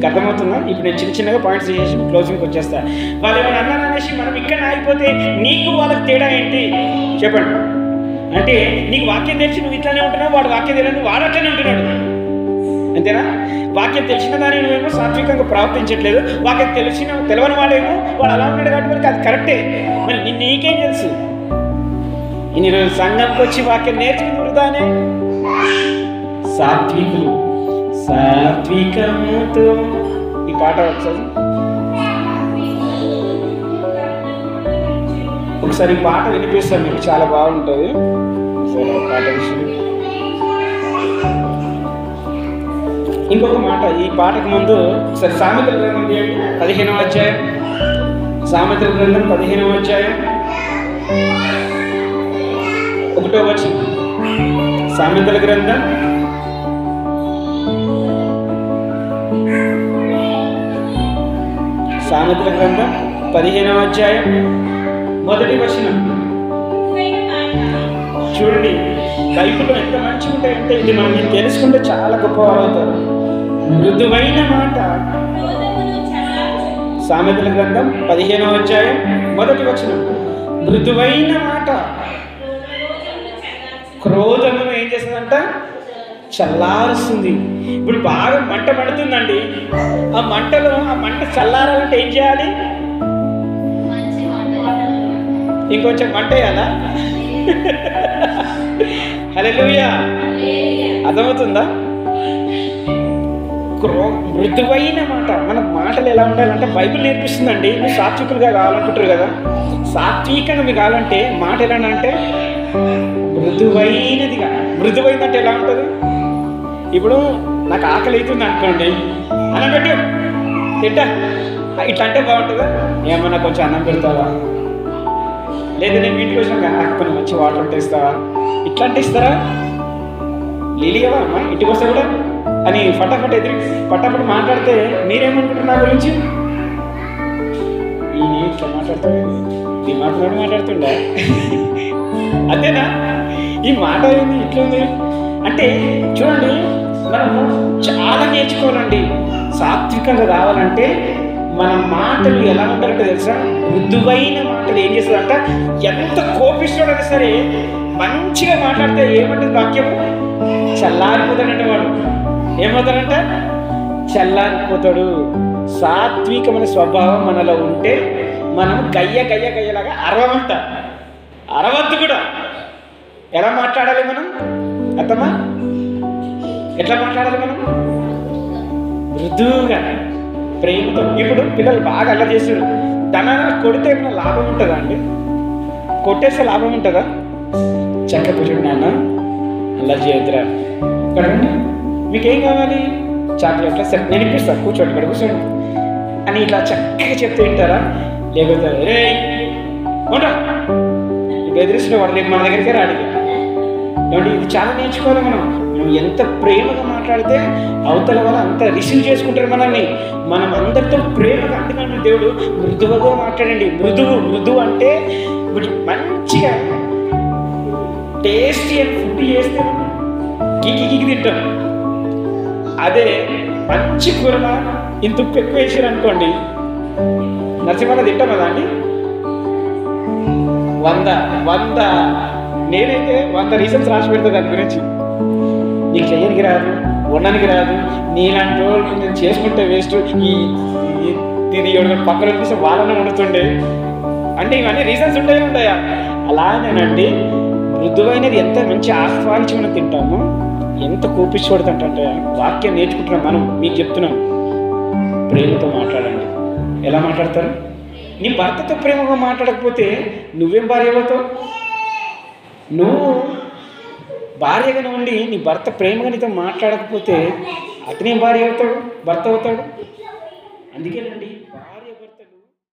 మీకు అర్థమవుతుందా? ఇప్పుడు నేను చిన్న చిన్నగా పాయింట్స్ చేసి క్లోజింగ్కి వచ్చేస్తా. వాళ్ళు ఏమైనా అన్నాను అనేసి మనం ఇక్కడ ఆగిపోతే నీకు వాళ్ళకి తేడా ఏంటి చెప్పండి. అంటే నీకు వాక్యం తెలిసి నువ్వు ఇట్లానే ఉంటున్నావు, వాడు వాక్యం తెలియదు వాడు అట్లనే ఉంటున్నాడు. అంతేనా? వాక్యం తెలిసిన దాన్ని నువ్వేమో సాత్వికంగా ప్రవర్తించట్లేదు, వాక్యం తెలియని వాడేమో వాడు అలా ఉన్నాడు కాబట్టి మనకి అది కరెక్టే. మరి నీకేం తెలుసు? ఇన్ని రోజులు సంఘంకి వచ్చి వాక్యం నేర్చుకుని వృధానే. సాత్వికులు సాత్వికముతో ఈ పాట ఒకసారి ఈ పాట వినిపిస్తాను మీకు, చాలా బాగుంటుంది. సరే పాట విషయం ఇంకొక మాట, ఈ పాటకు ముందు ఒకసారి సామెతల గ్రంథం 15వ అధ్యాయం, సామెతల గ్రంథం 15వ అధ్యాయం 1వ వచనం. సామెతల గ్రంథం 15వ అధ్యాయం 1వ వచనం. చూడండి బైబిల్లో ఎంత మంచిగా ఉంటాయంటే ఇది మనం తెలుసుకుంటే చాలా గొప్పవారు అవుతారు. మృదువైన మాట, సామెతల గ్రంథం 15వ అధ్యాయం 1వ వచనం. మృదువైన మాట క్రోధమును ఏం చేస్తుందంట? చల్లారుస్తుంది. ఇప్పుడు బాగా మంట పడుతుందండి, ఆ మంట చల్లారాలంటే ఏం చేయాలి? ఇంకొంచెం మంట వేయాలా? హల్లెలూయా, అర్థమవుతుందా? మృదువైన మాట. మన మాటలు ఎలా ఉండాలంటే బైబిల్ నేర్పిస్తుందండి. మీరు సాత్వికులుగా కావాలనుకుంటారు కదా, సాత్వికంగా మీకు కావాలంటే మాట ఎలా అంటే మృదువైనదిగా. మృదువైందంటే ఎలా ఉంటుంది? ఇప్పుడు నాకు ఆకలి అవుతుంది అనుకోండి, అన్నం పెట్టు తింటా, ఇట్లా అంటే బాగుంటుందా? ఏమన్నా కొంచెం అన్నం పెడతావా? లేదా నేను ఇంటికి వచ్చినాక నాకు కొన్ని మంచి వాటర్ ఉంటే ఇస్తావా? ఇట్లా అంటే ఇస్తారా? లీలియవా అమ్మా ఇంటికి వస్తే కూడా అని పటాపట్ మాట్లాడితే మీరేమనుకుంటారు నా గురించి? ఈయన ఇట్లా మాట్లాడుతుంది, ఈ మాట్లాడుతుండే అంతేనా? ఈ మాట ఏంది ఇట్లుంది అంటే చూడండి, మనము చాలా నేర్చుకోవాలండి. సాత్వికంగా కావాలంటే మన మాటలు ఎలా ఉంటారంటే తెలుసా? మృదువైన మాటలు ఏం చేస్తుందంట? ఎంత కోపిస్తాడైనా సరే మంచిగా మాట్లాడితే ఏమంటుంది వాక్యము? చల్లారిపోతాడంటే వాడు. ఏమవుతాడంట? చల్లారిపోతాడు. సాత్వికమైన స్వభావం మనలో ఉంటే మనం గయ్యలాగా అరవమంట. అరవద్దు కూడా. ఎలా మాట్లాడాలి మనం? అర్థమా? ఎట్లా మాట్లాడాలి మనం? మృదువుగా, ప్రేమతో. ఇప్పుడు పిల్లలు బాగా అల్లరి చేస్తారు, ధనాన్ని కొడితే ఏమైనా లాభం ఉంటుందా అండి? కొట్టేస్తే లాభం ఉంటుందా? చక్క కూర్చోండి నాన్న, అల్లరి చేయొద్దురా, ఇక్కడ మీకేం కావాలి? చాక్లెట్లా సరే నేను ఇప్పిస్తాను, కూర్చోండి ఇక్కడ కూర్చోండి అని ఇట్లా చక్కగా చెప్తే వింటారా? లేకపోతే రే ఉంటా బెదిరిస్తున్న వాడు రేపు మన దగ్గరికే రాడిగా. ఏమంటే ఇది చాలా నేర్చుకోవాలి మనం. ఎంత ప్రేమగా మాట్లాడితే అవతల వల్ల అంత రిసీవ్ చేసుకుంటారు మనల్ని. మనం అందరితో ప్రేమగా, అందుకని దేవుడు మృదువుగా మాట్లాడండి. మృదువు అంటే మంచిగా టేస్టీ అని ఫుడ్ చేస్తే కికి తింటాం. అదే మంచి కూరలా ఇంత ఉప్పు ఎక్కువ వేసారు అనుకోండి, నరసింహ తింటాం కదా అండి. 100 నేనైతే 100 రీజన్స్ రాసి పెడతా దాని గురించి. నీకు చేయడానికి రాదు, ఉండడానికి రాదు, నీలాంటి వాళ్ళు నేను చేసుకుంటే వేస్ట్, ఇది ఎవరు పక్కన తీసి వాళ్ళని వండుతుండే అంటే ఇవన్నీ రీజన్స్ ఉంటాయా? అలానేనండి మృదువైనది ఎంత మంచి ఆహ్వానించి మనం తింటామో ఎంత కోపించకూడదంటే వాక్యం నేర్చుకుంటున్నాం మనం. మీకు చెప్తున్నాం, ప్రేమతో మాట్లాడండి. ఎలా మాట్లాడతారు? నీ భర్తతో ప్రేమగా మాట్లాడకపోతే నువ్వేం భార్య అవుతావు? నువ్వు భార్యగా ఉండి నీ భర్త ప్రేమగా నీతో మాట్లాడకపోతే అతనేం భార్య అవుతాడు? భర్త అవుతాడు. అందుకేనండి